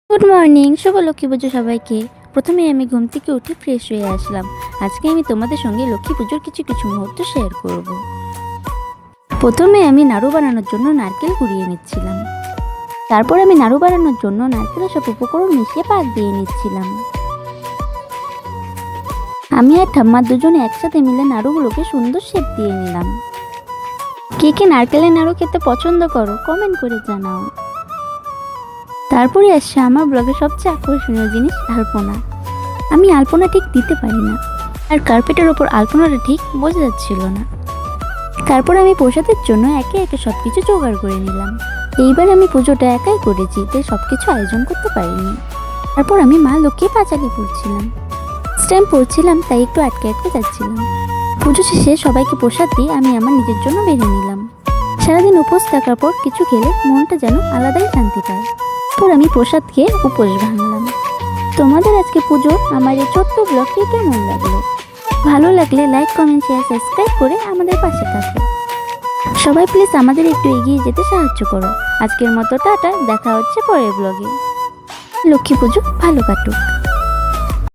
Good morning, শুভ লক্ষ্মী পুজো সবাইকে। প্রথমে আমি ঘুম থেকে উঠে ফ্রেশ হয়ে আসলাম। আজকে আমি তোমাদের সঙ্গে লক্ষ্মী পুজোর কিছু মুহূর্ত শেয়ার করব। প্রথমে আমি নাড়ু বানানোর জন্য নারকেল কুড়িয়ে নিচ্ছিলাম। তারপর আমি নাড়ু বানানোর জন্য নারকেলের সব উপকরণ মিশিয়ে পাক দিয়ে নিচ্ছিলাম। আমি আর ঠাম্মা দুজনে একসাথে মিলে নাড়ুগুলোকে সুন্দর শেপ দিয়ে নিলাম। কে কে নারকেলের নাড়ু খেতে পছন্দ করো কমেন্ট করে জানাও। তারপরে আসছে আমার ব্লগের সবচেয়ে আকর্ষণীয় জিনিস, আলপনা। আমি আলপনা ঠিক দিতে পারি না, আর কার্পেটের ওপর আলপনাটা ঠিক বোঝা যাচ্ছিল না। তারপর আমি প্রসাদের জন্য একে একে সব কিছু জোগাড় করে নিলাম। এইবার আমি পুজোটা একাই করেছি, তাই সব কিছু আয়োজন করতে পারিনি। তারপর আমি মা লক্ষ্মী পাঁচালি পড়ছিলাম। স্ট্যাম্প পড়ছিলাম, তাই একটু আটকে আটকে যাচ্ছিলাম। পুজো শেষে সবাইকে প্রসাদ দিয়ে আমি আমার নিজের জন্য বেরিয়ে নিলাম। সারাদিন উপোস থাকার পর কিছু খেলে মনটা যেন আলাদাই শান্তি পায়। তারপর আমি প্রসাদ খেয়ে উপোস ভাঙলাম। তোমাদের আজকে পুজো আমার এই ছোট্ট ব্লগটি কেমন লাগলো? ভালো লাগলে লাইক, কমেন্ট, শেয়ার, সাবস্ক্রাইব করে আমাদের পাশে থাকো। সবাই প্লিজ আমাদের একটু এগিয়ে যেতে সাহায্য করো। আজকের মতো টাটা, দেখা হচ্ছে পরের ব্লগে। লক্ষ্মী পুজো ভালো কাটুক।